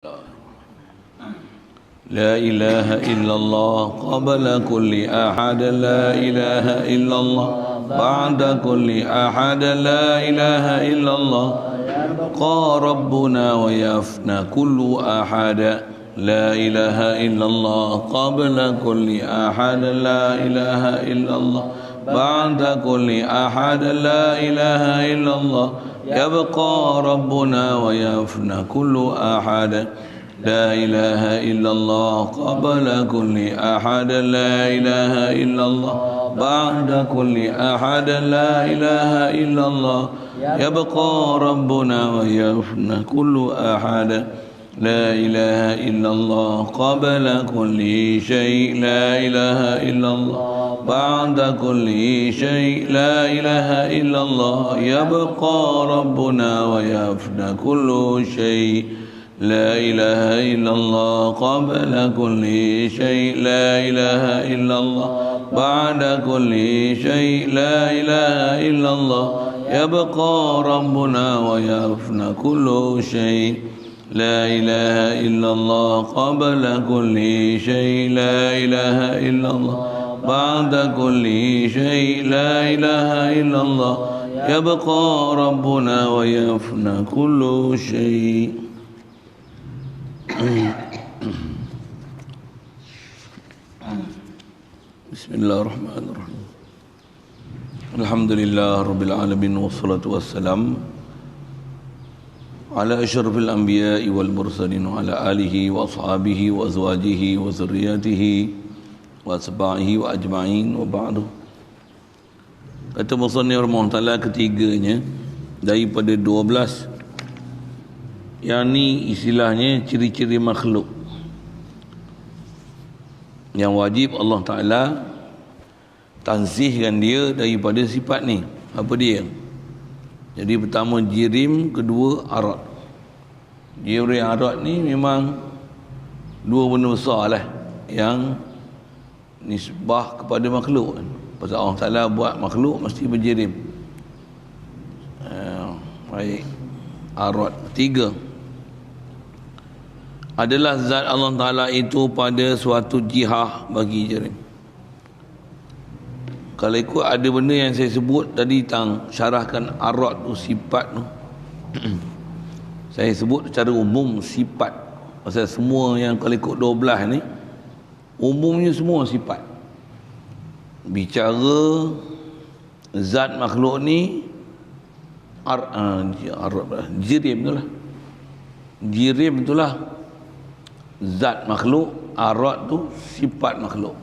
لا إله إلا الله قبل كل أحد لا إله إلا الله بعد كل أحد لا إله إلا الله يبقى ربنا ويفنى كل أحد لا إله إلا الله قبل كل أحد لا إله إلا الله بعد كل أحد لا إله إلا الله يبقى ربنا ويفنى كل أحد لا إله إلا الله قبل كل أحد لا إله إلا الله بعد كل أحد لا إله إلا الله يبقى ربنا ويفنى كل أحد لا إله إلا الله قبل كل شيء لا إله إلا الله بعد كل شيء لا إله إلا الله يبقى ربنا ويفنى كل شيء لا إله إلا الله قبل كل شيء لا إله إلا الله بعد كل شيء لا إله إلا الله يبقى ربنا ويفنى كل شيء لا إله إلا الله قبل كل شيء لا إله إلا الله بعد كل شيء لا إله إلا الله يبقى ربنا ويفنى كل شيء. Bismillahirrahmanirrahim. Alhamdulillah Rabbil Alamin. Wassalatu wassalam ala asyrafil anbiya'i wal mursalin wa ala alihi wa ashabihi wa azwajihi wa zurriyatihi wa asba'ihi wa ajma'in wa ba'du. Kata musannif rahimahullah ketiganya daripada 12, yang ni istilahnya ciri-ciri makhluk yang wajib Allah Ta'ala tanzihkan dia daripada sifat ni. Apa dia? Jadi pertama jirim, kedua arad. Jirim arad ni memang dua benda besar lah yang nisbah kepada makhluk. Pasal Allah Ta'ala buat makhluk mesti berjirim. Baik. Arad. 3, adalah zat Allah Ta'ala itu pada suatu jihah bagi jirim. Kalau ikut ada benda yang saya sebut tadi tentang syarahkan arad tu, sifat tu saya sebut secara umum sifat. Pasal semua yang kalau ikut 12 ni umumnya semua sifat. Bicara zat makhluk ni jirim tu lah. Jirim tu lah zat makhluk, arad tu sifat makhluk.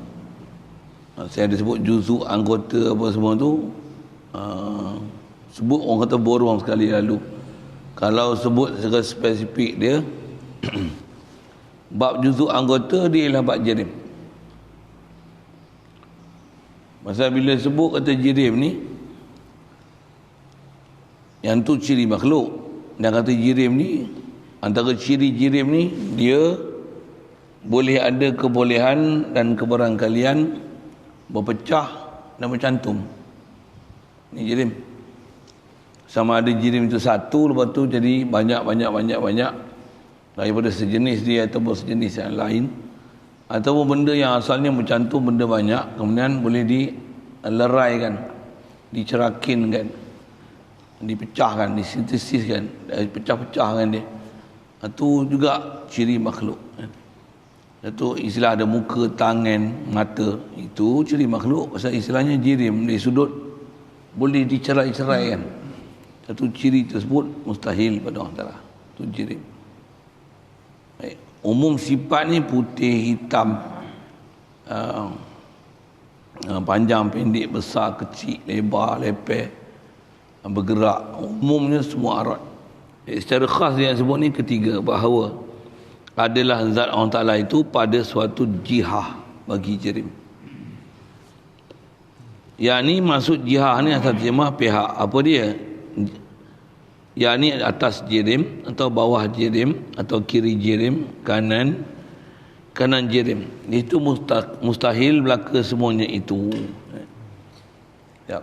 Saya ada sebut juzuk, anggota apa semua tu, sebut orang kata borong sekali lalu. Kalau sebut secara spesifik dia bab juzuk anggota dia ialah bab jirim. Masa bila sebut kata jirim ni, yang tu ciri makhluk. Dan kata jirim ni, antara ciri jirim ni, dia boleh ada kebolehan dan kebarangkalian berpecah dan bercantum. Ni jirim. Sama ada jirim itu satu, lepas tu jadi banyak daripada sejenis dia ataupun sejenis yang lain, ataupun benda yang asalnya bercantum benda banyak, kemudian boleh dileraikan, dicerakinkan, dipecahkan, disintesiskan, dipecah-pecahkan dia. Itu juga ciri makhluk. Itu istilah ada muka, tangan, mata. Itu ciri makhluk. Pasal istilahnya jirim, dari sudut boleh dicerai-ceraikan. Satu ciri tersebut mustahil pada Allah Ta'ala. Itu jirim. Baik. Umum sifat ni putih, hitam, panjang, pendek, besar, kecil, lebar, lepeh, bergerak. Umumnya semua arad. Secara khas dia sebut ni ketiga, bahawa adalah zat Allah Ta'ala itu pada suatu jihah bagi jirim. Yang ni maksud jihah ni asal terjemah pihak. Apa dia? Yang ni atas jirim atau bawah jirim atau kiri jirim, kanan jirim. Itu mustahil belaka semuanya itu. Ya.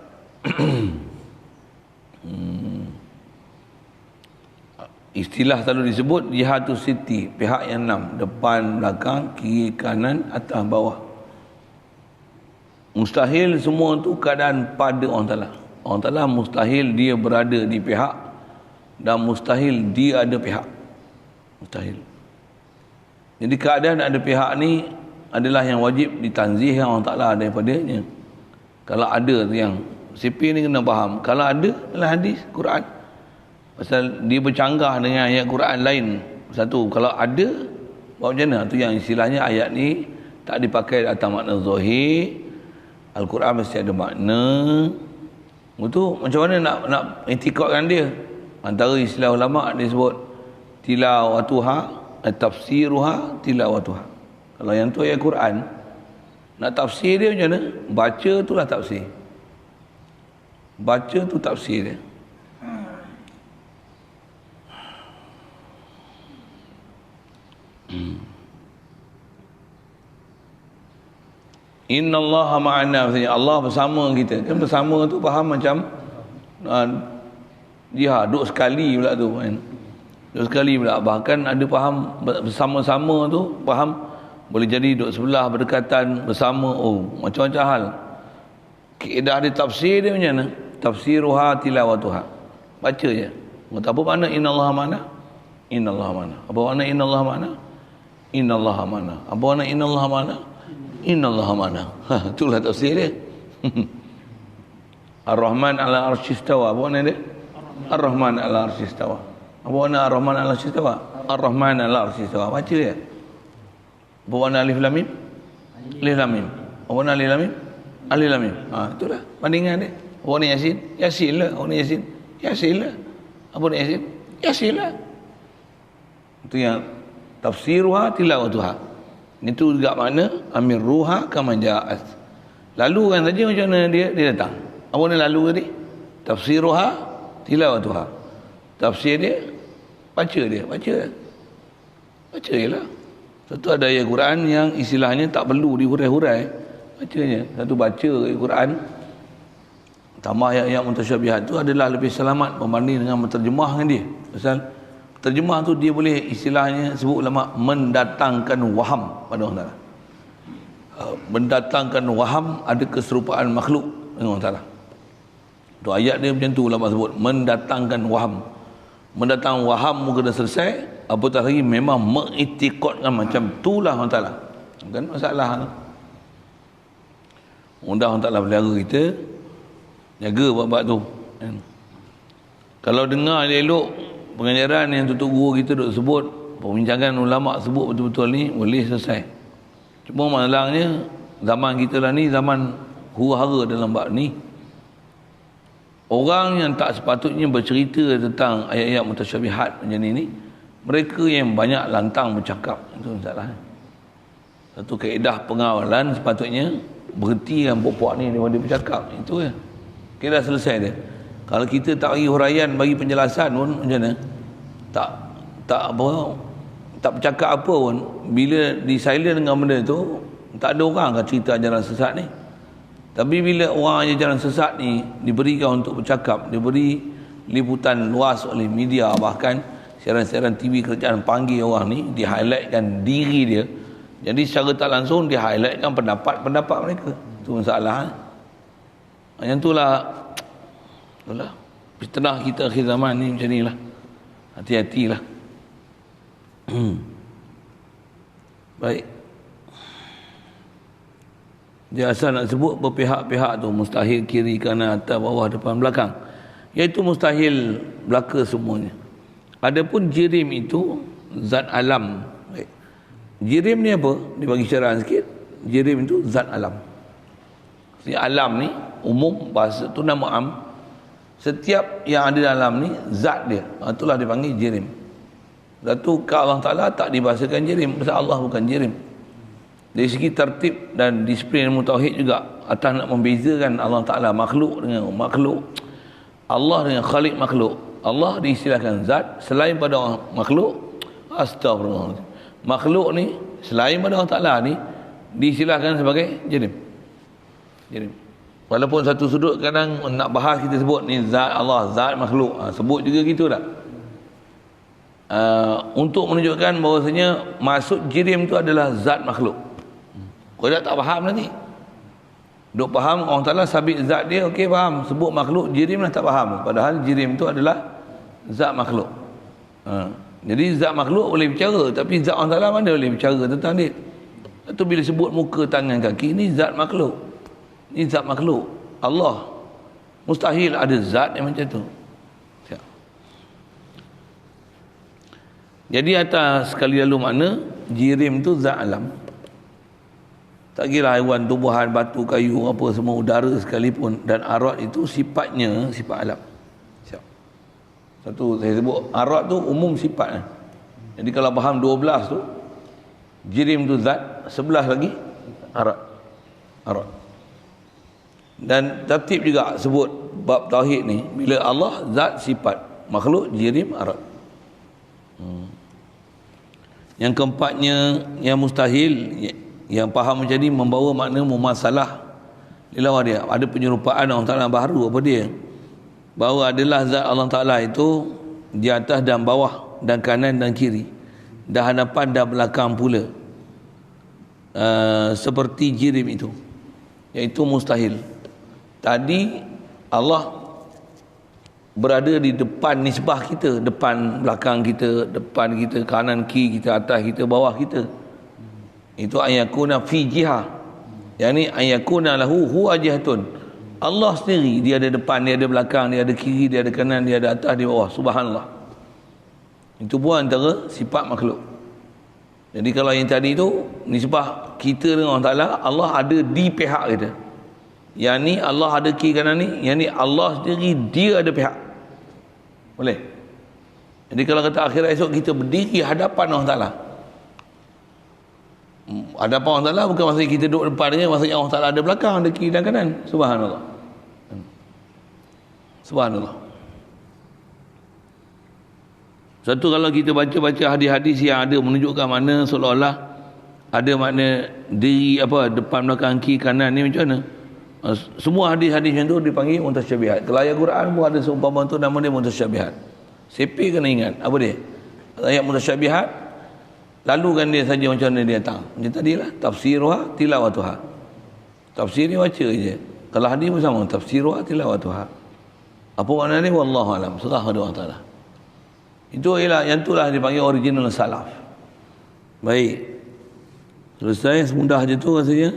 Istilah selalu disebut jihatus siti, pihak yang 6, depan, belakang, kiri, kanan, atas, bawah. Mustahil semua tu keadaan pada Allah Ta'ala. Allah Ta'ala mustahil dia berada di pihak, dan mustahil dia ada pihak. Mustahil. Jadi keadaan ada pihak ni adalah yang wajib ditanzihkan Allah Ta'ala daripadanya. Kalau ada tu yang CP ni kena faham. Kalau ada dalam hadis Quran, pasal dia bercanggah dengan ayat Quran lain. Satu, kalau ada, buat macam mana? Tu yang istilahnya ayat ni tak dipakai atas makna zahir. Al-Quran mesti ada makna. Itu macam mana nak intikadkan dia? Antara istilah ulama dia sebut tilawatuha, tafsiruha, tilawatuha. Kalau yang tu ayat Quran, nak tafsir dia macam mana? Baca tu lah tafsir. Baca tu tafsir dia. Inna Allah ma'ana, Allah bersama kita. Kan bersama tu faham macam jihad, duduk sekali pula tu kan. Duduk sekali pula. Bahkan ada faham bersama-sama tu, faham boleh jadi duduk sebelah, berdekatan, bersama. Oh, macam-macam hal. Kaedah dia tafsir dia macam mana? Tafsiruha tilawatuha. Baca je. Apa makna inna Allah ma'ana? Inna Allah ma'ana. Apa makna inna Allah ma'ana? Inna Allah ma'ana. Apa makna inna Allah ma'ana? Inna Allah ma'ana. Itulah tafsir dia. Ar-Rahman ala arsyistawa. Apa makna dia? Ar-Rahman ala arsyistawa. Apa makna Ar-Rahman ala arsyistawa? Ar-Rahman ala arsyistawa. Baca dia. Apa makna alif lam mim? Alif lam mim. Apa makna alif lam mim? Alif lam mim. Itulah bandingan dia. Apa makna Yasin? Yasin lah. Apa makna Yasin? Yasin lah. Apa makna Yasin? Yasin lah. Itu yang tafsiruha tilawatuha. Itu juga makna amir ruha kama ja'at. Lalu kan saja macam mana dia datang. Apa ni lalu tadi? Tafsiruha tilawatuha. Tafsir dia, baca dia. Baca je lah. Satu ada ayat Quran yang istilahnya tak perlu dihurai-hurai. Baca je. Satu baca ayat Quran, tambah ayat-ayat mutasyabihat tu adalah lebih selamat berbanding dengan menterjemahkan dia. Pasal terjemah tu dia boleh istilahnya sebut ulama mendatangkan waham pada Allah Ta'ala. Mendatangkan waham, ada keserupaan makhluk dengan Allah Ta'ala. Tu ayat dia macam tu ulama sebut mendatangkan waham. Mendatang waham muka dah selesai, apatah lagi memang mengiktikadkan macam itulah Allah Ta'ala. Kan masalah tu. Mudah Allah Ta'ala pelihara kita, jaga bab-bab tu. Kan? Kalau dengar elok pengajaran yang tutup guru kita duk sebut, perbincangan ulama sebut betul-betul ni, boleh selesai. Cuma masalahnya zaman kita lah ni zaman huru-hara dalam bab ni. Orang yang tak sepatutnya bercerita tentang ayat-ayat mutasyabihat macam ni, mereka yang banyak lantang bercakap. Itu masalah. Satu kaedah pengawalan sepatutnya berhentikan puak-puak ni daripada bercakap. Itu je. Kita dah selesai dia. Kalau kita tak bagi huraian, bagi penjelasan pun macam mana? Tak bercakap apa pun, bila di silent dengan benda tu, tak ada orang akan cerita ajaran sesat ni. Tapi bila orang ajaran sesat ni diberikan untuk bercakap, diberi liputan luas oleh media, bahkan siaran-siaran TV kerajaan panggil orang ni, di-highlightkan diri dia. Jadi secara tak langsung di-highlightkan pendapat-pendapat mereka. Itu masalah. Yang itulah fitnah kita akhir zaman ni macam inilah. Hati-hatilah. Baik. Dia asal nak sebut berpihak-pihak tu, mustahil kiri, kanan, atas, bawah, depan, belakang. Iaitu mustahil belaka semuanya. Adapun jirim itu zat alam. Baik. Jirim ni apa? Dia bagi syarahan sikit. Jirim itu zat alam. Alam ni umum, bahasa tu nama am. Setiap yang ada dalam ni zat dia. Itulah dipanggil jirim. Satu ke Allah Ta'ala tak dibahasakan jirim. Pasal Allah bukan jirim. Dari segi tertib dan disiplin ilmu tauhid juga, atas nak membezakan Allah Ta'ala makhluk dengan makhluk, Allah dengan khalik makhluk. Allah diistilahkan zat, selain pada makhluk, astagfirullah, makhluk ni selain pada Allah Ta'ala ni diistilahkan sebagai jirim. Walaupun satu sudut kadang nak bahas kita sebut ni zat Allah, zat makhluk, sebut juga gitu tak? untuk menunjukkan bahawasanya maksud jirim tu adalah zat makhluk. Kau tak faham nanti. Duk faham orang Ta'ala sabit zat dia, okey faham. Sebut makhluk, jirim lah tak faham. Padahal jirim tu adalah zat makhluk. Jadi zat makhluk boleh bicara, tapi zat Allah Ta'ala mana boleh bicara tentang dia. Itu bila sebut muka, tangan, kaki, ni zat makhluk. Ni zat makhluk. Allah. Mustahil ada zat yang macam tu. Jadi atas sekali lalu makna, jirim tu zat alam. Tak kira haiwan, tumbuhan, batu, kayu, apa semua, udara sekalipun. Dan arad itu sifatnya sifat alam. Satu saya sebut, arad tu umum sifat. Jadi kalau faham 12 tu, jirim tu zat, 11 lagi arad. Dan tertib juga sebut bab tauhid ni, bila Allah zat sifat, makhluk jirim arad. Yang keempatnya, yang mustahil, yang faham macam ni membawa makna mumasalah lillahi dia. Ada penyerupaan Allah Ta'ala baharu apa dia? Bahawa adalah zat Allah Ta'ala itu di atas dan bawah dan kanan dan kiri, dan hadapan dan belakang pula, seperti jirim itu, iaitu mustahil. Tadi Allah berada di depan nisbah kita, depan belakang kita, depan kita, kanan kiri kita, atas kita, bawah kita. Itu ayakuna fi jihah, yakni ayakuna lahu huwa jihatun. Allah sendiri, dia ada depan, dia ada belakang, dia ada kiri, dia ada kanan, dia ada atas, dia bawah. Subhanallah. Itu pun antara sifat makhluk. Jadi kalau yang tadi tu nisbah kita dengan Allah Ta'ala, Allah ada di pihak kita, yang ni Allah ada kiri kanan ni, yang ni Allah sendiri dia ada pihak. Boleh? Jadi kalau kata akhirat esok kita berdiri hadapan Allah Ta'ala, hadapan Allah Ta'ala bukan maksudnya kita duduk depan dia, maksudnya Allah Ta'ala ada belakang, ada kiri dan kanan. Subhanallah. Subhanallah. Satu, kalau kita baca-baca hadis-hadis yang ada menunjukkan mana seolah-olah ada makna diri apa, depan belakang kiri kanan ni macam mana? Semua hadis-hadis yang tu dipanggil mutasyabihat. Kalau ayat Quran pun ada seumpama tu, nama dia mutasyabihat. Siapa kena ingat apa dia? Ayat mutasyabihat, lalukan dia saja macam mana dia datang. Macam tadilah, tafsiruha tilawatuha. Tafsir ni baca je. Kalau hadis pun sama, tafsiruha tilawatuha. Apa makna ni? Wallahu alam. Serah kepada Allah Ta'ala. Itu ialah, yang itulah dipanggil original salaf. Baik. Selesai, semudah je tu rasanya.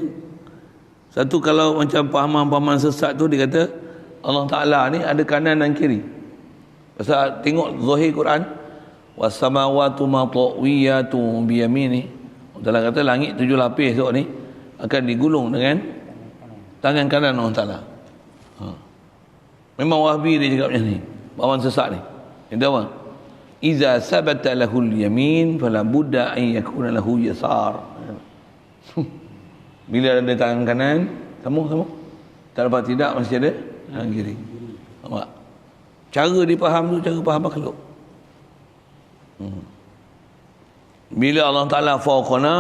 Satu, kalau macam pahaman-pahaman sesat tu, dia kata Allah Ta'ala ni ada kanan dan kiri. Pasal tengok zahir Quran, wassamawatu matawiyatu biyamini. Allah Ta'ala kata langit 7 lapis esok ni akan digulung dengan tangan kanan Allah Ta'ala. Memang Wahbi dia cakap macam ni, pahaman sesat ni. Dia kata apa? Iza sabata lahul yamin fala budda an yakuna lahu yasar. Bila ada tangan kanan, sama tak dapat tidak masih ada tangan kiri. Nampak? Cara dipaham tu cara faham makhluk. Bila Allah Ta'ala fawqana,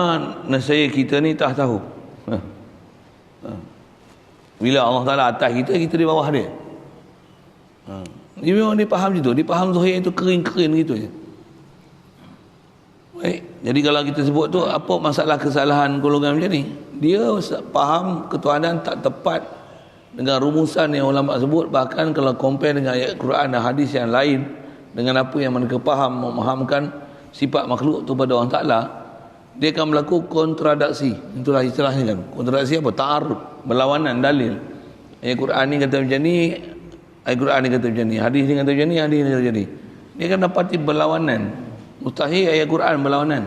nescaya kita ni tak tahu. Bila Allah Ta'ala atas kita, kita di bawah dia. Dia memang dia faham macam tu. Dia faham zahir itu kering-kering gitu je. Baik. Jadi kalau kita sebut tu, apa masalah kesalahan golongan macam ni? Dia faham ketuhanan tak tepat dengan rumusan yang ulama sebut. Bahkan kalau compare dengan ayat Quran dan hadis yang lain, dengan apa yang mereka faham, memahamkan sifat makhluk tu pada Allah Ta'ala, dia akan berlaku kontradaksi. Itulah istilahnya kan. Kontradaksi apa? Ta'arud, berlawanan dalil. Ayat Quran ni kata macam ni, ayat Quran ni kata macam ni, hadis ni kata macam ni, hadis ni kata macam ni. Dia akan dapati berlawanan. Mustahil ayat Quran berlawanan.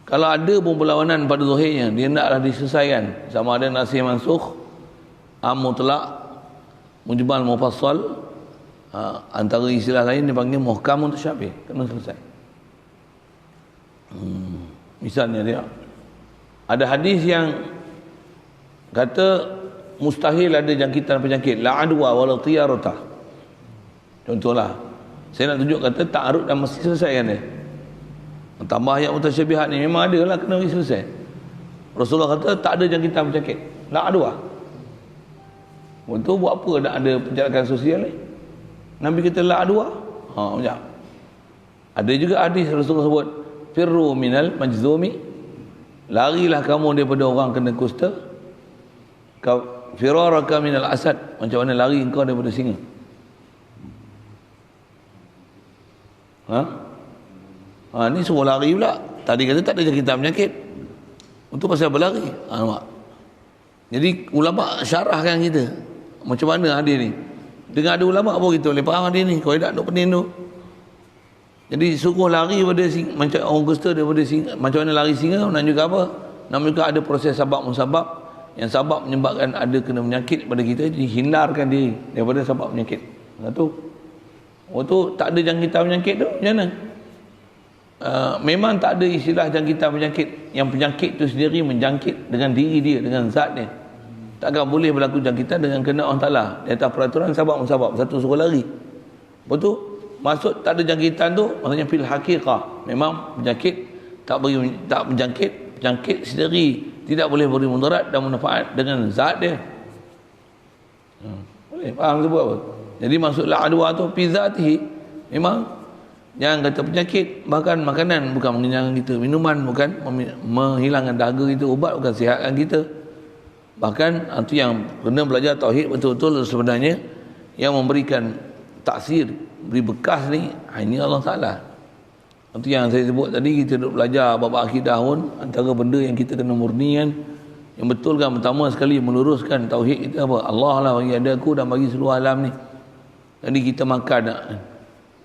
Kalau ada pun berlawanan pada zahirnya, dia hendaklah diselesaikan. Sama ada nasih mansukh, am mutlaq, mujmal mufassal, antara istilah lain dipanggil muhkam mutasyabih. Kena selesai. Misalnya dia ada hadis yang kata mustahil ada jangkitan penyakit, la adwa wala tiyarata. Contohlah, saya nak tunjuk kata ta'arud dan mesti selesaikan dia. Tambah ayat mutasyabihat ni memang ada lah, kena selesai. Rasulullah kata tak ada jangkitan penyakit, la adwa. Untuk buat apa nak ada penjarakan sosial ni? Nabi kata la adwa. Macam Ada juga hadis Rasulullah sebut, firru minal majzumi, larilah kamu daripada orang kena kusta, firaraka minal asad, macam mana lari engkau daripada singa. Ni suruh lari pula. Tadi kata tak ada jangkitan penyakit, untuk pasal berlari. Nampak? Jadi ulama syarahkan kita macam mana hadis ni. Dengan ada ulama pun kita boleh faham hadis ni. Kau tak nak pening tu. Jadi suruh lari pada singa, macam orang kusta daripada singa. Macam mana lari singa, nak juga apa? Nak juga ada proses sabab musabab, yang sabab menyebabkan ada kena penyakit pada kita. Jadi hindarkan diri daripada sabab penyakit. Satu. Tu tak ada jangkitan penyakit tu, macam mana? Memang tak ada istilah jangkitan penyakit. Yang penyakit tu sendiri menjangkit dengan diri dia, dengan zat dia. Takkan boleh berlaku jangkitan dengan kena Allah Ta'ala di atas peraturan sabab musabab. Satu suruh lari. Betul? Maksud tak ada jangkitan tu maksudnya fil haqiqah memang penyakit tak menjangkit, penyakit sendiri tidak boleh beri mudarat dan manfaat dengan zat dia. Boleh faham sebut apa? Jadi maksudlah adwa tu fi zatihi, memang yang kata penyakit, bahkan makanan bukan mengenyangkan kita, minuman bukan menghilangkan dahaga kita, ubat bukan sihatkan kita. Bahkan itu yang kena belajar tauhid betul-betul sebenarnya, yang memberikan taksir, beri bekas ni ini Allah Ta'ala. Itu yang saya sebut tadi, kita duduk belajar bab akidah pun, antara benda yang kita kena murnikan, yang betul kan, pertama sekali meluruskan tauhid kita apa? Allah lah bagi ada aku dan bagi seluruh alam ni. Jadi kita makan nak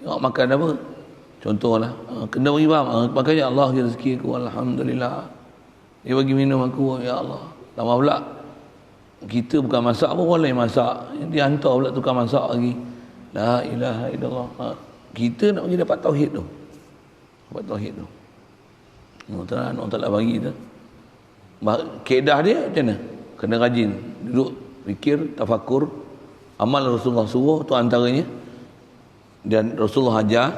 tengok makan apa? Contohlah, kena bagi faham, makanya Allah bagi rezeki aku, alhamdulillah. Dia bagi minum aku, ya Allah. Lama pula kita bukan masak pun orang lain masak, dia hantar pula tukang masak lagi. La ilaha illallah. Kita nak bagi dapat tauhid tu. Dapat tauhid tu. Allah Ta'ala bagi kita. Kaedah dia macam mana? Kena rajin duduk fikir, tafakur. Amal Rasulullah suruh tu antaranya. Dan Rasulullah ajar.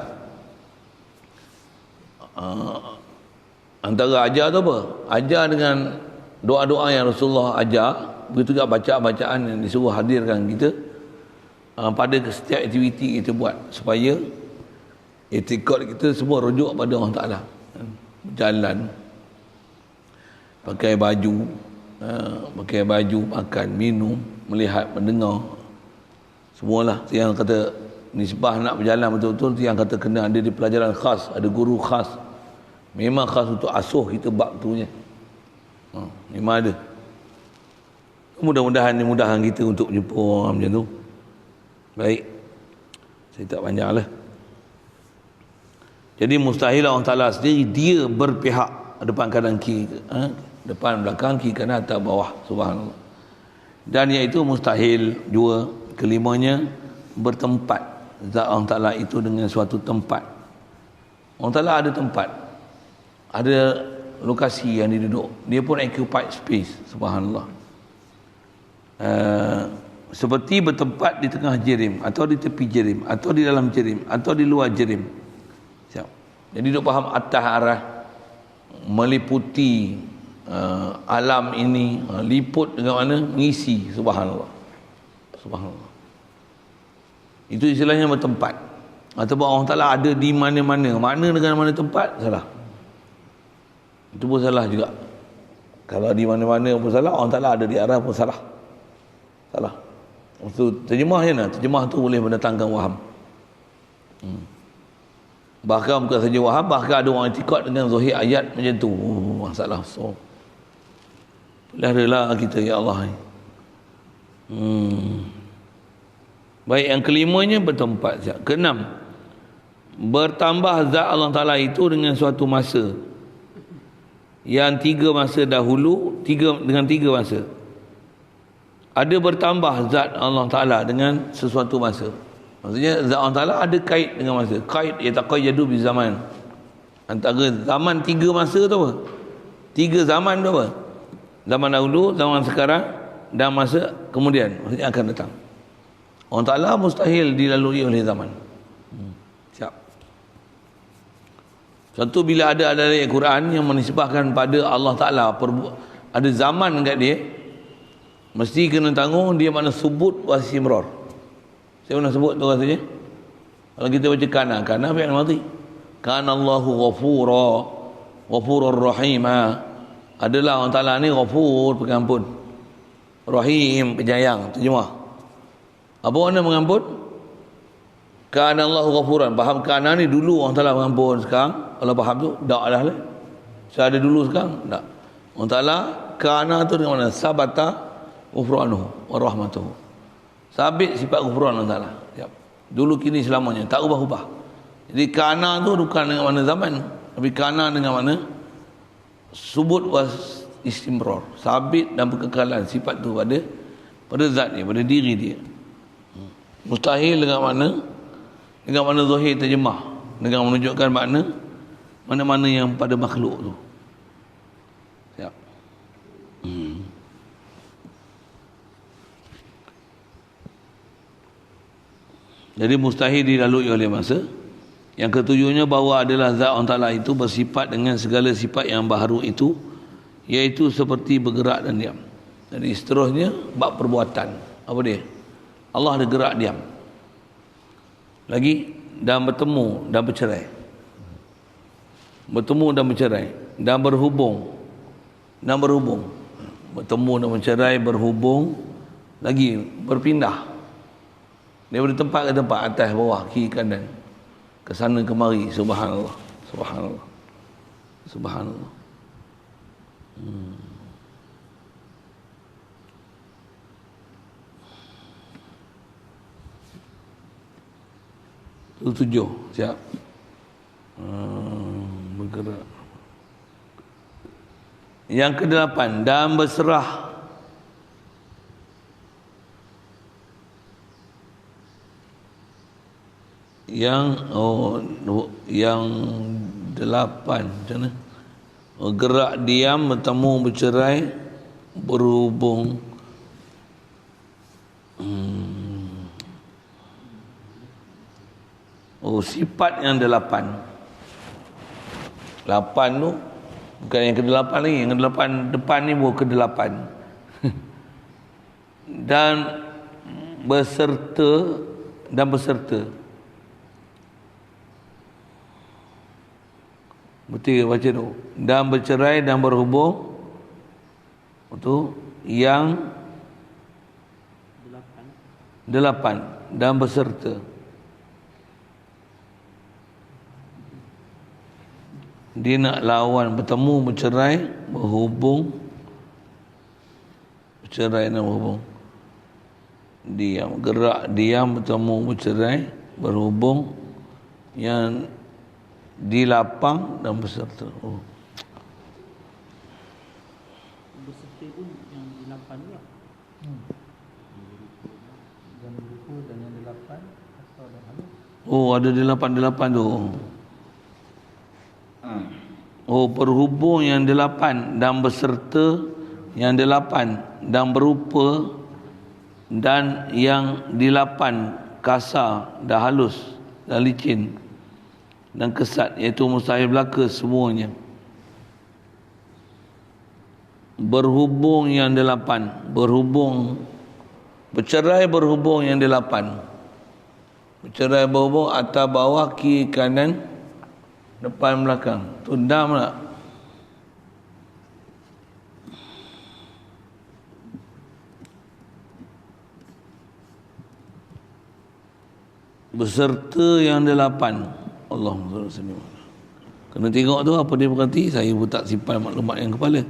Antara ajar tu apa? Ajar dengan doa-doa yang Rasulullah ajar. Begitu juga bacaan-bacaan yang disuruh hadirkan kita pada setiap aktiviti kita buat, supaya etikot kita semua rujuk pada Allah Ta'ala. Berjalan, pakai baju, makan, minum, melihat, mendengar, semualah. Yang kata nisbah nak berjalan betul-betul, yang kata kena ada di pelajaran khas, ada guru khas, memang khas untuk asuh kita bab tu je. Memang ada. Mudah-mudahan dimudahkan kita untuk jumpa orang macam tu. Baik, saya tak panjang lah. Jadi mustahil Allah Ta'ala sendiri dia berpihak depan kanan kiri, depan belakang kiri kanan atas bawah, subhanallah. Dan iaitu mustahil juga kelimanya bertempat. Zat Allah Ta'ala itu dengan suatu tempat. Allah Ta'ala ada tempat, ada lokasi yang dia duduk, dia pun occupied space, subhanallah. Seperti bertempat di tengah jerim, atau di tepi jerim, atau di dalam jerim, atau di luar jerim. Siap. Jadi duk faham atas arah, meliputi alam ini, liput dengan mana, mengisi, subhanallah. Subhanallah. Itu istilahnya bertempat. Ataupun Allah Ta'ala ada di mana-mana. Mana dengan mana tempat, salah. Itu pun salah juga. Kalau di mana-mana pun salah, Allah Ta'ala ada di arah pun salah. Salah. Itu terjemahnya lah. Terjemah tu boleh mendatangkan waham. Bahkan bukan saja waham, bahkan ada orang itikad dengan zahir ayat macam tu. Masalah. So, peliharalah kita, ya Allah. Baik, yang kelimanya bertempat. Keenam, bertambah zat Allah Ta'ala itu dengan suatu masa. Yang tiga masa dahulu, dengan tiga masa. Ada bertambah zat Allah Ta'ala dengan sesuatu masa. Maksudnya zat Allah Ta'ala ada kait dengan masa. Kait yataqayyadu bi zaman. Antara zaman tiga masa tu apa? Tiga zaman tu apa? Zaman dahulu, zaman sekarang, dan masa kemudian. Maksudnya akan datang. Allah Ta'ala mustahil dilalui oleh zaman. Siap. Satu, bila ada ayat Quran yang menisbahkan pada Allah Ta'ala, ada zaman dekat dia, mesti kena tanggung dia makna subut wa istimrar. Saya pernah sebut tu rasanya. Kalau kita baca kana, kana fi'il madhi. Kana Allahu ghafurur rahim. Adalah Allah Taala ni ghafur, pengampun. Rahim, penyayang. Terjemah. Apa makna mengampun? Kana Allahu ghafuran. Faham kana ni dulu Allah Taala mengampun. Sekarang kalau faham tu tak dah lah. Saya ada dulu sekarang tak. Allah Taala kana tu dengan mana? Sabata ghufranuhu wa rahmatuhu. Sabit sifat ghufran Allah Taala. Ya. Dulu kini selamanya tak ubah-ubah. Jadi kana tu bukan dengan mana zaman, tapi kana dengan mana subut was istimrar, sabit dan berkekalan sifat tu pada zat dia, pada diri dia. Mustahil dengan mana zahir terjemah dengan menunjukkan mana-mana yang pada makhluk tu. Siap. Jadi mustahil dilalui oleh masa. Yang ketujuhnya bahawa adalah zat Allah Ta'ala itu bersifat dengan segala sifat yang baharu itu, iaitu seperti bergerak dan diam. Jadi seterusnya bab perbuatan. Apa dia? Allah ada gerak diam. Lagi dan bertemu dan bercerai. Bertemu dan bercerai dan berhubung. Bertemu dan bercerai, berhubung, lagi berpindah. Daripada tempat ke tempat, atas, bawah, kiri, kanan, ke sana kemari. Subhanallah. Itu 7. Siap. Bergerak. Yang ke-8, dan berserah. Yang 8 macam mana? Gerak diam, bertemu, bercerai, berhubung. Sifat yang 8. 8 tu bukan yang ke-8 lagi. Yang ke-8 depan ni bukan ke-8. Dan berserta. Betul baca tu. Dan bercerai dan berhubung. Itu yang 8 dan berserta. Dia nak lawan, bertemu, bercerai, berhubung. Bercerai dan berhubung. Diam, gerak, diam, bertemu, bercerai, berhubung. Yang di lapang dan berserta. Berserta pun yang di lapang juga. Yang berupa dan yang di lapang atau ada halus. Ada di lapan tu. Berhubung yang 8 dan berserta yang 8 dan berupa dan yang di 8 kasar dan halus dan licin dan kesat, iaitu mustahil belaka semuanya. Berhubung yang 8, bercerai berhubung yang 8. Bercerai berhubung atas bawah, kiri kanan, depan belakang. Tu dam tak? Beserta yang 8. Allahumma salli. Kena tengok tu apa dia berarti. Saya pun tak simpan maklumat yang kepala.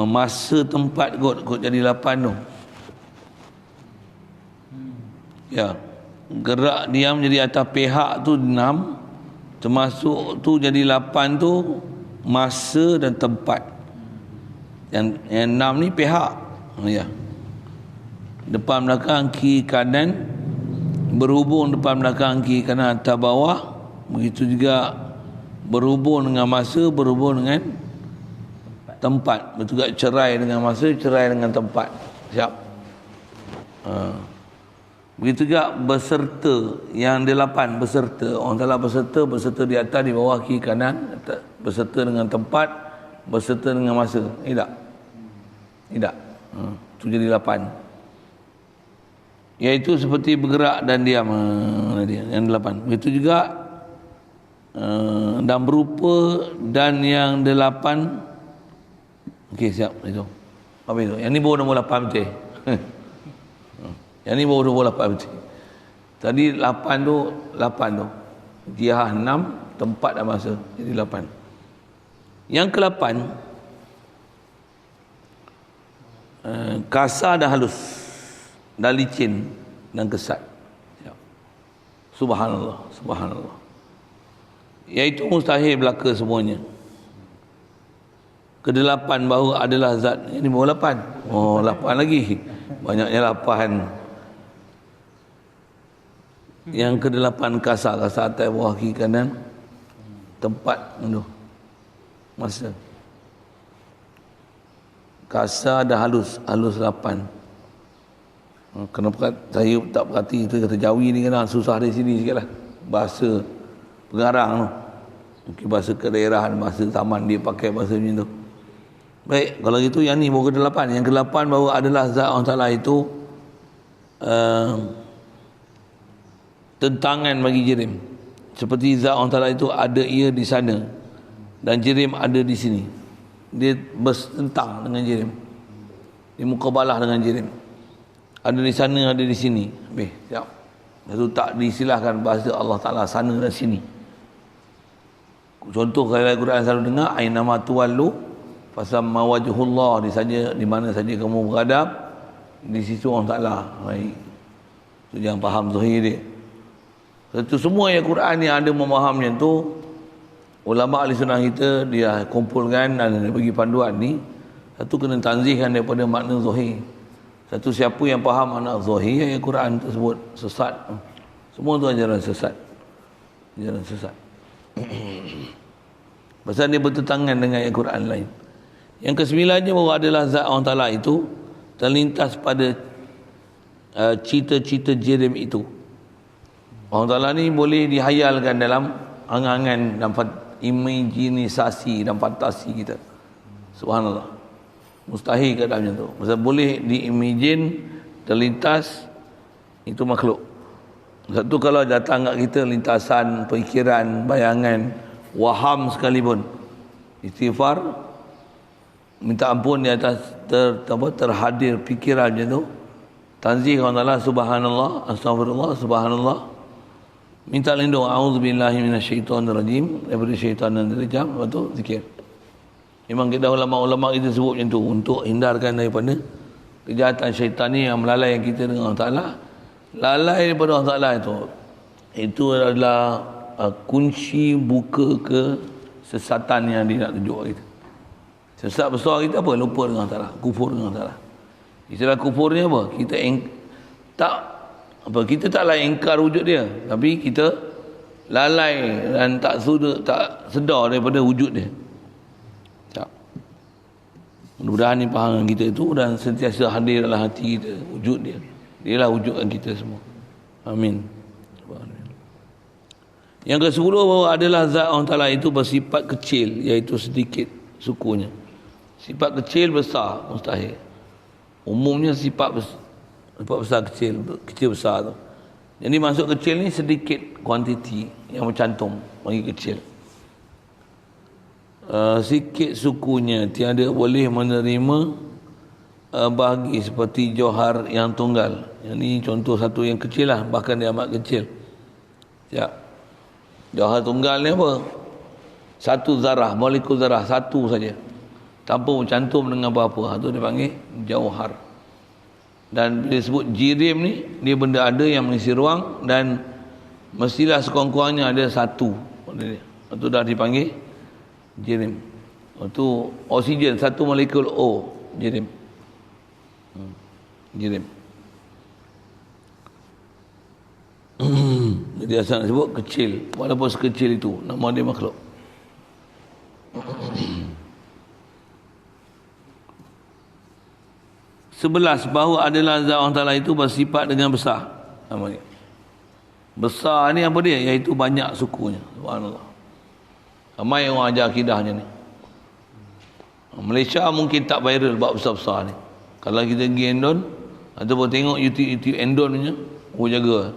Masa tempat kot jadi 8 tu. Ya. Gerak diam jadi atas pihak tu 6. Termasuk tu jadi 8 tu masa dan tempat. Yang 6 ni pihak. Ya. Depan belakang, kiri kanan, berhubung depan belakang, kiri kanan, atas bawah. Begitu juga berhubung dengan masa, berhubung dengan tempat. Betul juga cerai dengan masa, cerai dengan tempat. Siap. Begitu juga berserta yang 8, berserta. Orang Taala berserta di atas, di bawah, kiri kanan, berserta dengan tempat, berserta dengan masa. Tidak. Itu jadi 8. Iaitu seperti bergerak dan diam. Yang 8. Begitu juga dan berupa dan yang 8. Okey, siap itu. Apa itu? Yang ni baru nombor 8 betul. Yang ni baru nombor 8 betul. Tadi 8 tu jihah 6, tempat dan masa, jadi 8. Yang ke-8, kasar dan halus, dan licin dan kesat. Subhanallah, subhanallah. Iaitu mustahil belaka semuanya. Ke-8 bahawa adalah zat. Ini baru 8. Oh, 8 lagi. Banyaknya 8. Yang ke-8 kasar atas bawah kiri kanan, tempat itu, masa. Kasar dan halus 8. Kenapa saya tak perhati itu kata Jawi ni kan susah di sini sikitlah. Bahasa pengarang tu. Mungkin bahasa kedaerahan, bahasa zaman dia pakai bahasa macam tu. Baik, kalau gitu yang ni baru ke-8. Yang ke-8 bahawa adalah zat Allah Ta'ala itu tentangan bagi jirim. Seperti zat Allah Ta'ala itu ada ia di sana dan jirim ada di sini. Dia bertentang dengan jirim. Dia mukabalah dengan jirim. Ada di sana, ada di sini. Habis, siap. Itu tak disilahkan bahasa Allah Ta'ala sana dan sini. Contoh kalau Al-Quran selalu dengar, ainama tuwallu fasamma wajhullah, di mana saja kamu beradab, di situ Allah Ta'ala. Baik. Itu jangan faham zahir dia. Itu semua yang Quran yang ada memahaminya tu, ulama ahli sunnah kita dia kumpulkan dan dia bagi panduan ni. Satu kena tanzihkan daripada makna zahir. Satu, siapa yang faham makna zahir yang Quran tersebut sesat. Semua tu ajaran sesat. Ajaran sesat. Pasal dia bertentangan dengan ayat Quran lain. Yang ke-9 bahawa adalah zat Allah Ta'ala itu terlintas pada cita-cita jirim itu. Allah Ta'ala ni boleh dihayalkan dalam angan-angan dan imajinisasi dan fantasi kita. Subhanallah. Mustahil keadaan macam tu. Pasal boleh diimagine, terlintas, itu makhluk. Satu kalau datang kat kita lintasan, fikiran, bayangan, waham sekalipun, istighfar, minta ampun di atas terhadir fikiran macam tu, tanzih Allah Ta'ala, subhanallah, astagfirullah, subhanallah, minta lindung, a'udzubillahi minasyaitonirrajim, daripada syaitan yang terjam, lepas tu zikir. Memang kita ulama-ulama kita sebut macam tu untuk hindarkan daripada kejahatan syaitan ni yang melalai kita dengan Allah Ta'ala. Lalai daripada Allah Ta'ala itu adalah kunci buka ke sesatan yang dia nak tunjuk kita. Sesat besar kita apa? Lupa dengan Allah Ta'ala, kufur dengan Allah Ta'ala. Istilah kufurnya apa? Kita taklah ingkar wujud dia, tapi kita lalai dan tak sedar daripada wujud dia. Mudah-mudahan ni faham kita itu dan sentiasa hadir dalam hati kita wujud dia. Dialah wujudkan kita semua. Amin. Yang ke-10 bahawa adalah zat Allah Ta'ala itu bersifat kecil, iaitu sedikit sukunya. Sifat kecil besar mustahil. Umumnya sifat besar kecil besar tu. Jadi masuk kecil ni sedikit kuantiti yang mencantum bagi kecil. Sikit sukunya, tiada boleh menerima bagi seperti johar yang tunggal. Yang ni contoh satu yang kecil lah, bahkan dia amat kecil. Ya. Johar tunggal ni apa? Satu zarah, molekul zarah, satu saja, tanpa mencantum dengan apa-apa. Itu dia panggil jauhar. Dan bila disebut jirim ni, dia benda ada yang mengisi ruang dan mestilah sekurang-kurangnya ada satu. Itu dah dipanggil jirim. Itu oksigen, satu molekul O, jirim. Jirim. Jadi asal nak sebut kecil, walaupun sekecil itu, nama dia makhluk. Sebelas, bahawa adalah zat Allah Ta'ala itu bersifat dengan besar. Namanya besar ni apa dia? Iaitu banyak sukunya. Subhanallah. Ramai orang ajar akidahnya ni. Malaysia mungkin tak viral bab besar-besar ni. Kalau kita pergi Endon ataupun tengok YouTube Endon punya, jaga.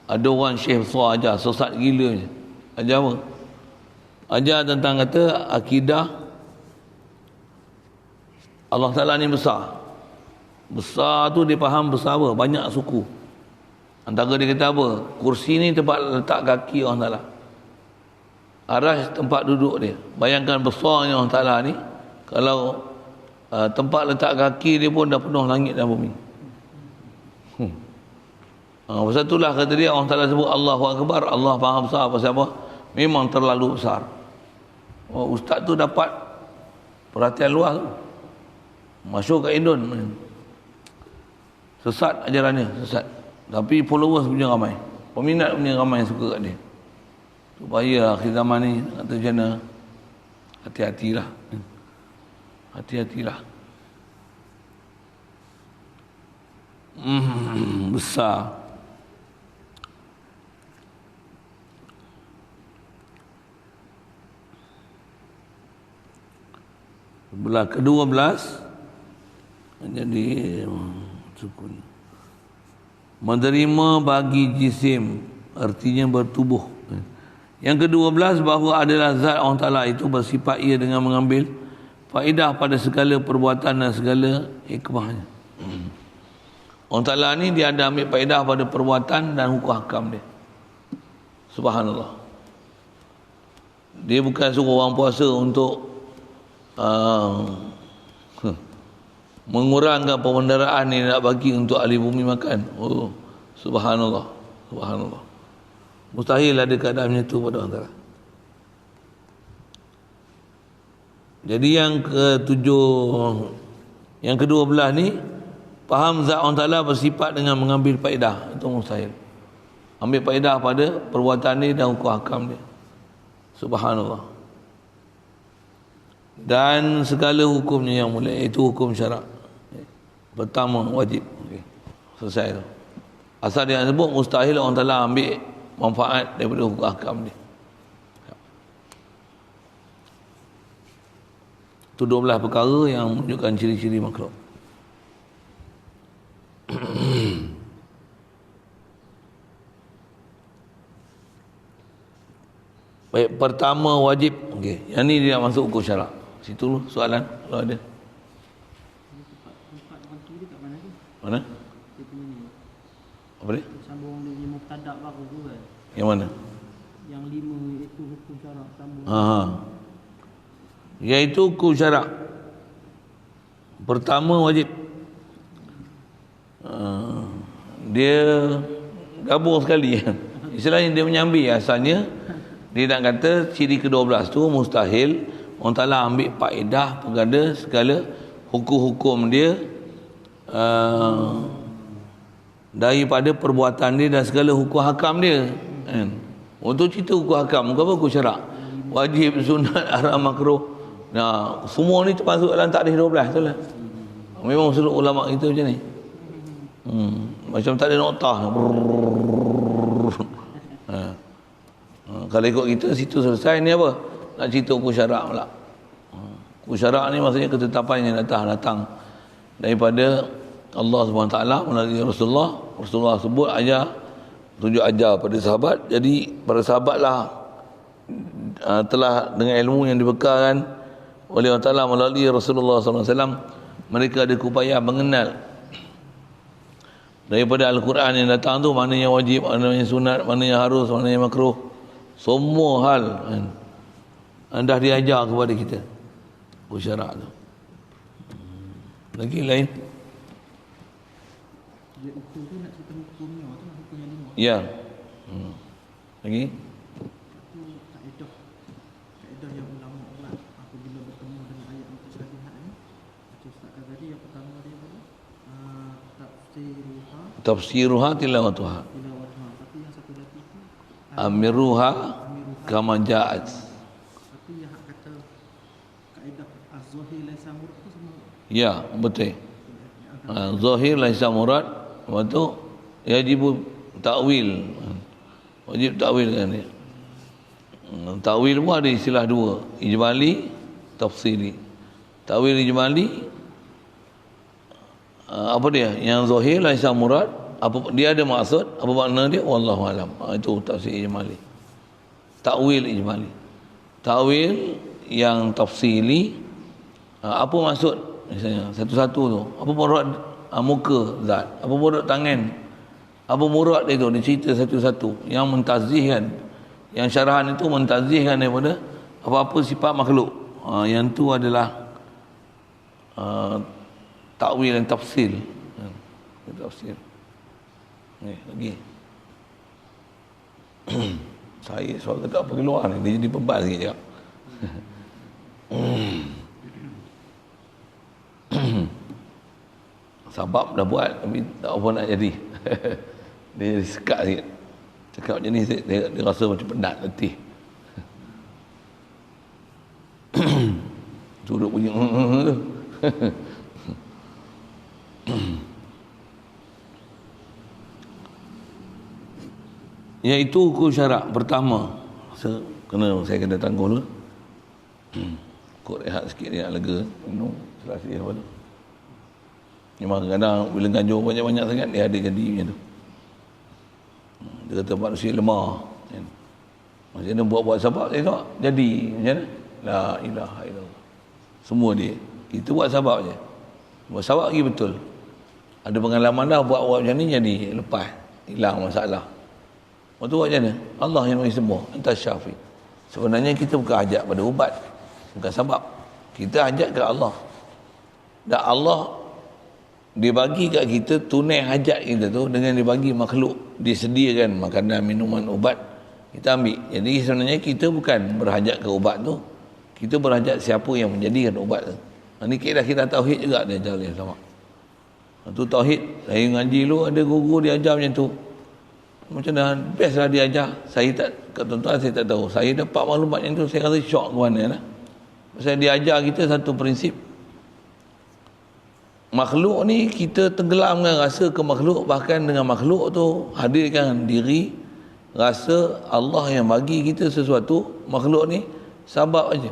Ada orang Syekh besar ajar, sesat gila je. Ajar apa? Ajar tentang kata akidah Allah Ta'ala ni besar. Besar tu dia faham besar apa? Banyak suku. Antara dia kata apa? Kursi ni tempat letak kaki Allah Ta'ala. Arasy tempat duduk dia. Bayangkan besarnya Allah Ta'ala ni. Kalau tempat letak kaki dia pun dah penuh langit dan bumi. Pasal itulah kata dia Allah Ta'ala sebut Allahu Akbar. Allah faham besar. Pasal apa? Memang terlalu besar. Ustaz tu dapat perhatian luas tu. Masuk ke Indon. Sesat ajarannya, sesat. Tapi followers punya ramai. Peminat punya ramai yang suka kat dia. Supaya akhir zaman ni, kata macam mana, hati-hatilah. Hati-hatilah. Besar. Sebelah ke-12 jadi sukun. Menerima bagi jisim, artinya bertubuh. Yang ke-12 bahawa adalah zat Allah Ta'ala itu bersifat ia dengan mengambil faedah pada segala perbuatan dan segala hikmahnya. Allah Ta'ala ni dia ada ambil faedah pada perbuatan dan hukum hakam dia. Subhanallah. Dia bukan suruh orang puasa untuk mengurangkan pemendaraan ni nak bagi untuk ahli bumi makan. Oh, subhanallah. Subhanallah. Mustahil ada keadaan macam tu pada orang. Jadi yang ke-12 ni faham zat Allah Ta'ala bersifat dengan mengambil faedah. Itu mustahil. Ambil faedah pada perbuatan ni dan hukum hakam dia. Subhanallah. Dan segala hukumnya yang mulia, itu hukum syarak. Pertama wajib. Okay. Selesai tu. Asal dia sebut mustahil Allah Ta'ala ambil manfaat daripada hukum hakam dia. Itu 12 perkara yang menunjukkan ciri-ciri makhluk. Baik, pertama wajib. Okey, yang ni dia masuk hukum syarak. Situ dulu soalan kalau ada. Mana? Apa dia? Sambung dengan mubtada' baru tu kan. Yang mana? Yang 5 itu hukum syarak sambung. Iaitu hukum syarak. Pertama wajib. Dia gabung sekali. Istilahnya dia menyambi. Asalnya dia nak kata ciri ke-12 tu mustahil orang Ta'ala ambil faedah pada segala hukum-hukum dia daripada perbuatan dia dan segala hukum hakam dia. Untuk cerita hukum hakam, apa hukum syarak? Wajib, sunat, haram, makruh. Nah, semua ni termasuk dalam takrif 12 tu lah. Memang seluruh ulama kita macam ni. Macam tak ada noktah. Kalau ikut kita situ selesai, ni apa? Nak cerita hukum syarak pula. Hukum syarak ni maksudnya ketetapan yang datang daripada Allah SWT melalui Rasulullah. Rasulullah sebut tunjuk ajar pada sahabat. Jadi para sahabatlah telah dengan ilmu yang dibekalkan oleh Allah Ta'ala melalui Rasulullah SAW, mereka ada upaya mengenal daripada Al-Quran yang datang tu mana yang wajib, mana yang sunat, mana yang harus, mana yang makruh. Semua hal dah diajar kepada kita hukum syarak tu. Lagi lain? Hukum tu nak cerita hukumnya tu lah, hukum yang 5. Ya. Lagi? Kaedah yang ulama buat apabila bertemu dengan ayat mutasyabihat ni. Ustaz kata tadi yang pertama dia apa? Tafsiruha Tilawatuha. Tapi yang satu lagi tu Amiruha kama ja'at. Tapi yang kata kaedah az-zahir laisa murad tu semua. Ya, betul. Zahir laisa murad, waktu yajib ta'wil. Wajib ta'wil kan dia. Ta'wil pun ada istilah dua, ijmali, tafsili. Ta'wil ijmali apa dia? Yang zahir laisa murad, apa dia ada maksud, apa makna dia wallahu alam. Itu tafsir ijmali. Ta'wil ijmali. Takwil yang tafsili, apa maksud misalnya satu-satu tu, apa murad muka zat, apa murad tangan, apa murad itu dicerita satu-satu. Yang mentazihkan, yang syarahan itu mentazihkan daripada apa-apa sifat makhluk. Yang tu adalah takwil dan tafsil. Tafsir ni lagi. Saya suara tak pergi luar ni, dia jadi bebal sikit cakap. Sebab dah buat tapi tak apa nak jadi. Dia jadi sekat sikit. Cakap macam ni dia rasa macam penat letih. Duduk bunyi tu. Iaitu hukum syarak pertama. Saya kena tangguh dulu. Kok rehat sikit, rehat lega, minum selasi apa tu. Memang kadang bila ganjur banyak-banyak sangat dia ada jadi macam tu. Dia kata manusia lemah kan. Macam mana buat-buat sebab saya tengok jadi macam mana? La ilaha illallah. Semua dia. Kita buat sebab je. Buat sebab lagi betul. Ada pengalaman dah buat macam ni jadi lepas, hilang masalah. Waktu buat macam mana? Allah yang bagi semua. Antas syafi. Sebenarnya kita bukan hajat pada ubat. Bukan sebab. Kita hajat ke Allah. Dan Allah, dia bagi kat kita tunai hajat kita tu dengan dia bagi makhluk. Dia sediakan makanan, minuman, ubat. Kita ambil. Jadi sebenarnya kita bukan berhajat ke ubat tu. Kita berhajat siapa yang menjadikan ubat tu. Ini kira-kira tauhid juga dia ajar oleh ulama. Itu tauhid. Saya ngaji dulu ada guru dia ajar macam tu. Macam mana best lah dia ajar. Saya tak, kat tuan-tuan saya tak tahu. Saya dapat maklumat yang tu saya rasa syok ke mana lah. Pasal dia ajar kita satu prinsip. Makhluk ni kita tenggelamkan rasa ke makhluk, bahkan dengan makhluk tu hadirkan diri, rasa Allah yang bagi kita sesuatu. Makhluk ni sabab aja.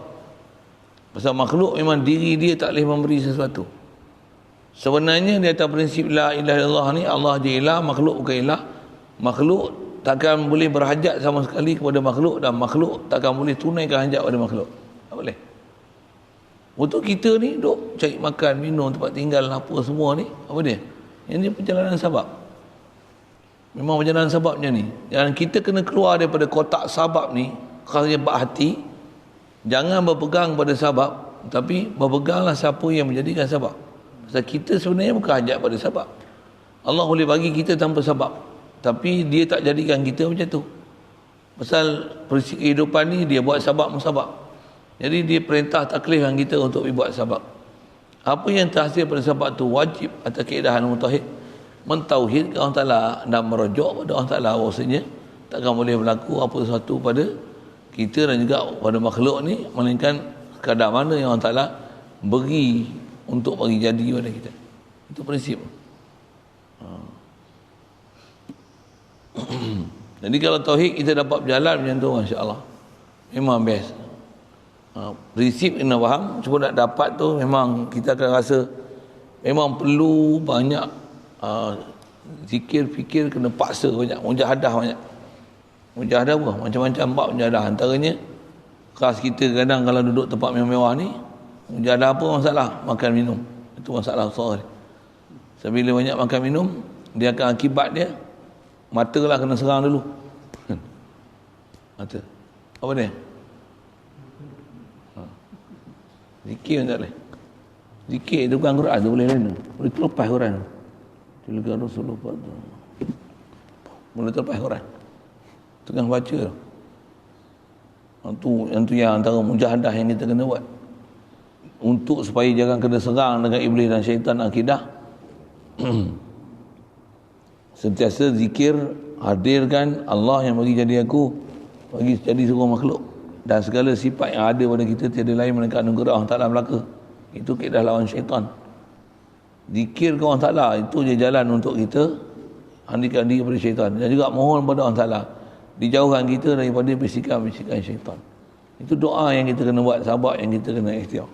Pasal makhluk memang diri dia tak boleh memberi sesuatu. Sebenarnya di atas prinsip la ilaha illallah ni, Allah je ilah, makhluk bukan ilah. Makhluk takkan boleh berhajat sama sekali kepada makhluk, dan makhluk takkan boleh tunaikan hajat pada makhluk. Tak boleh. Untuk kita ni duk cari makan, minum, tempat tinggal, apa semua ni, apa dia? Yang ni perjalanan sabab. Memang perjalanan sabab macam ni. Dan kita kena keluar daripada kotak sabab ni, khasnya bak hati. Jangan berpegang pada sabab, tapi berpeganglah siapa yang menjadikan sabab. Pasal kita sebenarnya bukan hajat pada sabab. Allah boleh bagi kita tanpa sabab, tapi dia tak jadikan kita macam tu. Pasal prinsip kehidupan ni dia buat sabab musabab. Jadi dia perintah taklifkan kita untuk buat sabab. Apa yang terhasil pada sabab tu wajib atas keedahan mutauhid. Mentauhidkan Allah Ta'ala dan merujuk pada Allah Ta'ala bahawasanya takkan boleh berlaku apa sesuatu pada kita dan juga pada makhluk ni melainkan kadar mana yang Allah Ta'ala beri untuk bagi jadi pada kita. Itu prinsip. Jadi kalau tauhid kita dapat berjalan macam tu, masya-Allah, memang best. Prinsip kena faham, cuma nak dapat tu memang kita akan rasa memang perlu banyak zikir, fikir, kena paksa banyak, mujahadah banyak. Mujahadah apa? Macam-macam bab mujahadah. Antaranya khas kita kadang kalau duduk tempat mewah-mewah ni, mujahadah apa masalah? Makan minum. Itu masalah besar. Sebila banyak makan minum, dia akan akibat dia mata lah kena serang dulu. Mata. Apa dia? Zikir tak boleh. Zikir itu bukan Quran, tu boleh lain. Boleh terlepas Quran. Tilka Rasulullah. Boleh terlepas Quran. Tengah baca tu. Yang tu yang antara mujahadah yang kita kena buat. Untuk supaya jangan kena serang dengan iblis dan syaitan akidah. Sentiasa zikir, hadirkan Allah yang bagi jadi aku, bagi jadi seorang makhluk, dan segala sifat yang ada pada kita tiada lain melainkan anugerah Allah Ta'ala belaka. Itu kita lawan syaitan. Zikir ke Allah Ta'ala, itu je jalan untuk kita handikan diri pada syaitan, dan juga mohon pada Allah Ta'ala dijauhkan kita daripada bisikan-bisikan syaitan. Itu doa yang kita kena buat, sahabat yang kita kena ikhtiar.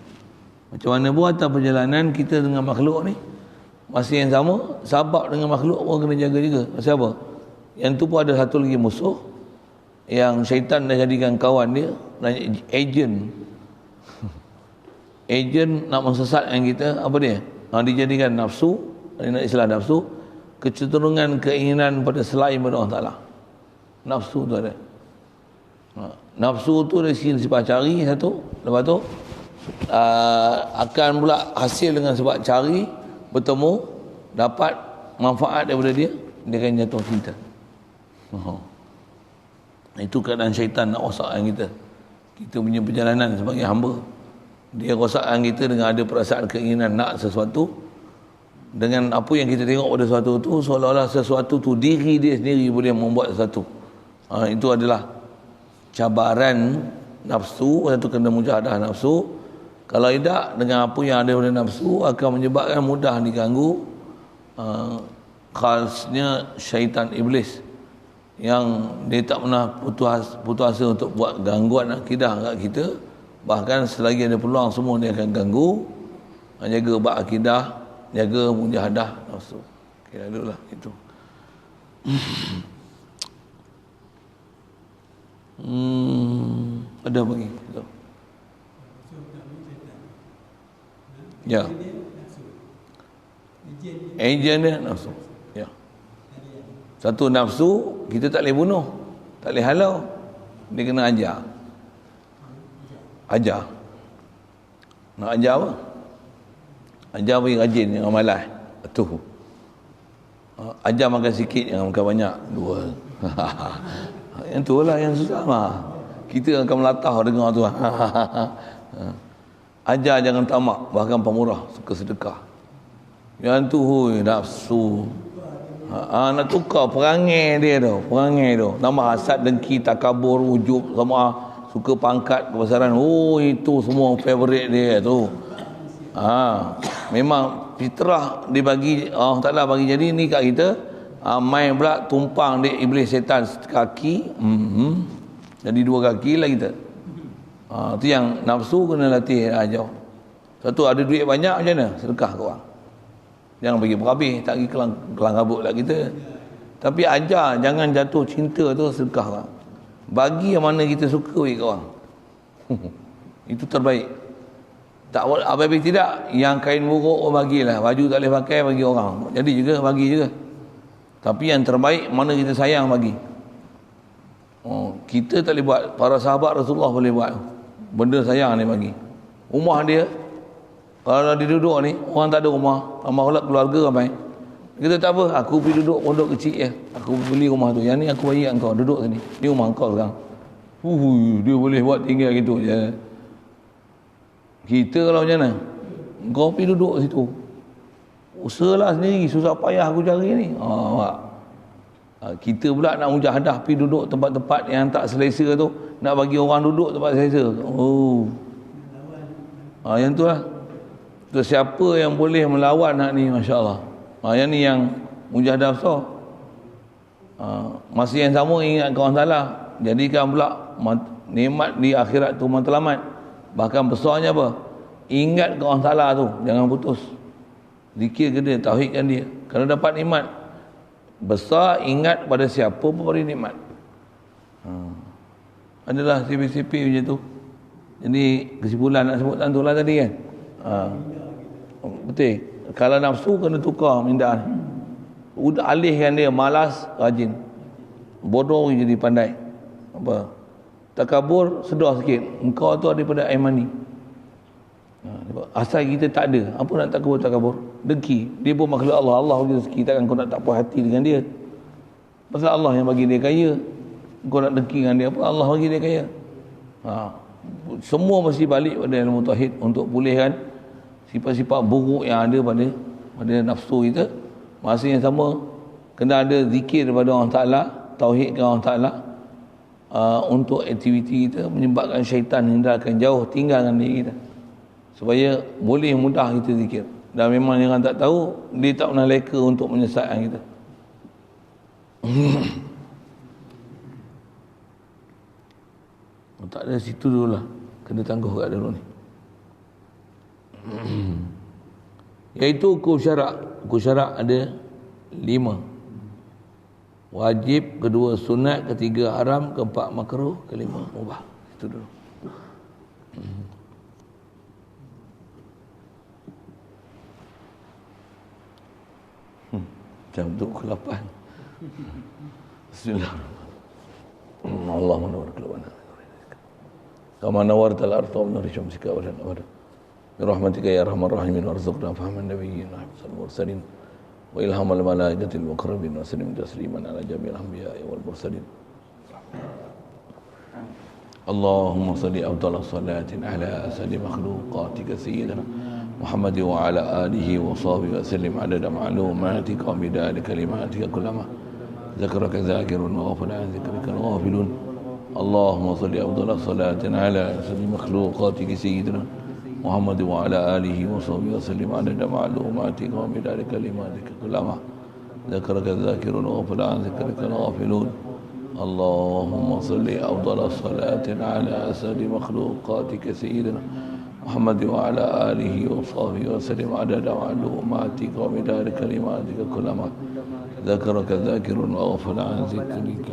Macam mana pun atas perjalanan kita dengan makhluk ni, masih yang sama, sabab dengan makhluk pun kena jaga juga. Pasal apa? Yang tu pun ada satu lagi musuh, yang syaitan dah jadikan kawan dia, ejen nak mensesatkan kita, apa dia? Dijadikan nafsu, nak istilah nafsu, kecenderungan keinginan pada selain pada Allah Ta'ala. Nafsu tu ada. Nafsu tu dari sebab cari satu, lepas tu akan pula hasil dengan sebab cari, bertemu, dapat manfaat daripada dia akan jatuh cinta. Itu keadaan syaitan nak rosakkan kita punya perjalanan sebagai hamba. Dia rosakkan kita dengan ada perasaan keinginan nak sesuatu, dengan apa yang kita tengok pada sesuatu tu, seolah-olah sesuatu tu diri dia sendiri boleh membuat sesuatu. Itu adalah cabaran nafsu. Satu kena mujahadah nafsu. Kalau tidak, dengan apa yang ada pada nafsu akan menyebabkan mudah diganggu. Khasnya syaitan iblis yang dia tak pernah putus asa untuk buat gangguan akidah kat kita. Bahkan selagi ada peluang semua dia akan ganggu. Jaga bab akidah, jaga mujahadah nafsu. Okey, lalulah itu. Ada lagi? Ya. Ejen dia nafsu. Ya. Satu nafsu kita tak boleh bunuh, tak boleh halau. Dia kena ajar. Ajar. Nak ajar apa? Ajar bagi rajin, jangan malas. Tu. Ajar makan sikit, jangan makan banyak. 2. Yang tu lah yang susah mah. Kita akan melatah dengar tu. Ajar jangan tamak, bahkan pemurah, suka sedekah. Yang tu nafsu. Nak tukar perangai dia tu, nama hasad, dengki, takabur, ujub, sama suka pangkat, kebesaran. Itu semua favorite dia tu. Memang fitrah dibagi Allah Ta'ala bagi jadi ni kat kita. Main pula tumpang dia iblis setan kaki. Jadi 2 kaki lah kita. Tu yang nafsu kena latih jauh. Satu, ada duit banyak macam mana? Sedekah ke orang. Jangan bagi berhabis, tak pergi kelang kabut lah kita. Tapi ajar jangan jatuh cinta tu, sedekah orang. Bagi yang mana kita suka ke orang. Itu terbaik. Tak habis tidak, yang kain buruk bagilah, baju tak boleh pakai bagi orang. Jadi juga bagi juga. Tapi yang terbaik mana kita sayang bagi. Kita tak boleh buat, para sahabat Rasulullah boleh buat. Benda sayang ni bagi. Rumah dia, kalau dia duduk ni, orang tak ada rumah, tambah pula keluarga ramai. Kita tak apa, aku pergi duduk pondok kecil je. Aku beli rumah tu. Yang ni aku bagi engkau, duduk sini. Ni rumah engkau sekarang. Dia boleh buat tinggal gitu je. Kita kalau macam mana? Engkau pergi duduk situ. Usahalah sendiri, susah payah aku cari ni. Kita pula nak mujahadah pergi duduk tempat-tempat yang tak selesa tu, nak bagi orang duduk tempat selesa. Yang tu lah. Tu siapa yang boleh melawan hak ni, masya-Allah. Yang ni yang mujahadah besar. Masa yang sama ingat kawan salah, jadikan pula nikmat di akhirat tu matlamat. Bahkan besarnya apa? Ingat kawan salah tu, jangan putus. Zikir ke dia, tauhidkan dia. Kalau dapat nikmat besar, ingat pada siapa pemberi nikmat. Adalah sipi-sipi macam tu. Jadi kesimpulan nak sebut tu lah tadi kan. Betul. Kalau nafsu kena tukar minda. Udah alihkan dia, malas rajin. Bodoh jadi pandai. Apa? Takabur sedar sikit. Engkau tu daripada air mani. Asal kita tak ada, apa nak takabur? Dengki. Dia pun makhluk Allah. Allah bagi rezeki, takkan kau nak tak puas hati dengan dia. Pasal Allah yang bagi dia kaya. Kau nak dengki dengan dia, apa Allah bagi dia kaya. Semua mesti balik pada ilmu tauhid untuk pulihkan sifat-sifat buruk yang ada pada nafsu kita. Masa yang sama kena ada zikir daripada Allah Ta'ala, tauhidkan Allah Ta'ala, untuk aktiviti kita, menyebabkan syaitan hindarkan jauh, tinggalkan diri kita supaya boleh mudah kita zikir. Dan memang yang tak tahu, dia tak pernah leka untuk menyesatkan kita. Tak ada situ dulu lah, kena tangguh kat dulu ni. Iaitu hukum syarak. Hukum syarak ada 5. wajib, kedua sunat, ketiga haram, keempat makruh, kelima mubah. Itu dulu. Jam tu ke 8. Bismillahirrahmanirrahim. Allahumma nawwir qalbana. Kama nawwarta al-ardha wa nur syamsika wa al-qamara. Bi rahmatika ya arhamar rahimin warzuqna fahman nabiyyin wa hifdzal mursalin wa ilhamal malaikatil muqarrabin wa sallim tasliman ala jami'il anbiya'i wal mursalin. Allahumma salli afdhalas salatin ala asadi makhluqatika sayyidina Muhammad wa ala alihi wa sahbihi wa sallim adada ma'lumatika wa midada kalimatika kullama zakaraka zakirun wa ghafala an zikrika ghafilun. Allahumma salli afdhalas salatin ala asadi makhluqatika sayyidina Muhammad wa ala alihi wa sahbihi wa sallim adada ma'lumatika wa midada kalimatika kullama zakaraka zakirun wa ghafala an zikrika ghafilun. اللهم صل أفضل الصلاة على أسد مخلوقاتك سيدنا محمد وعلى آله وصحبه وسلم عدد معلوماتك ومدار كلماتك كلما ذكرك ذاكر وغفل عن ذكرك.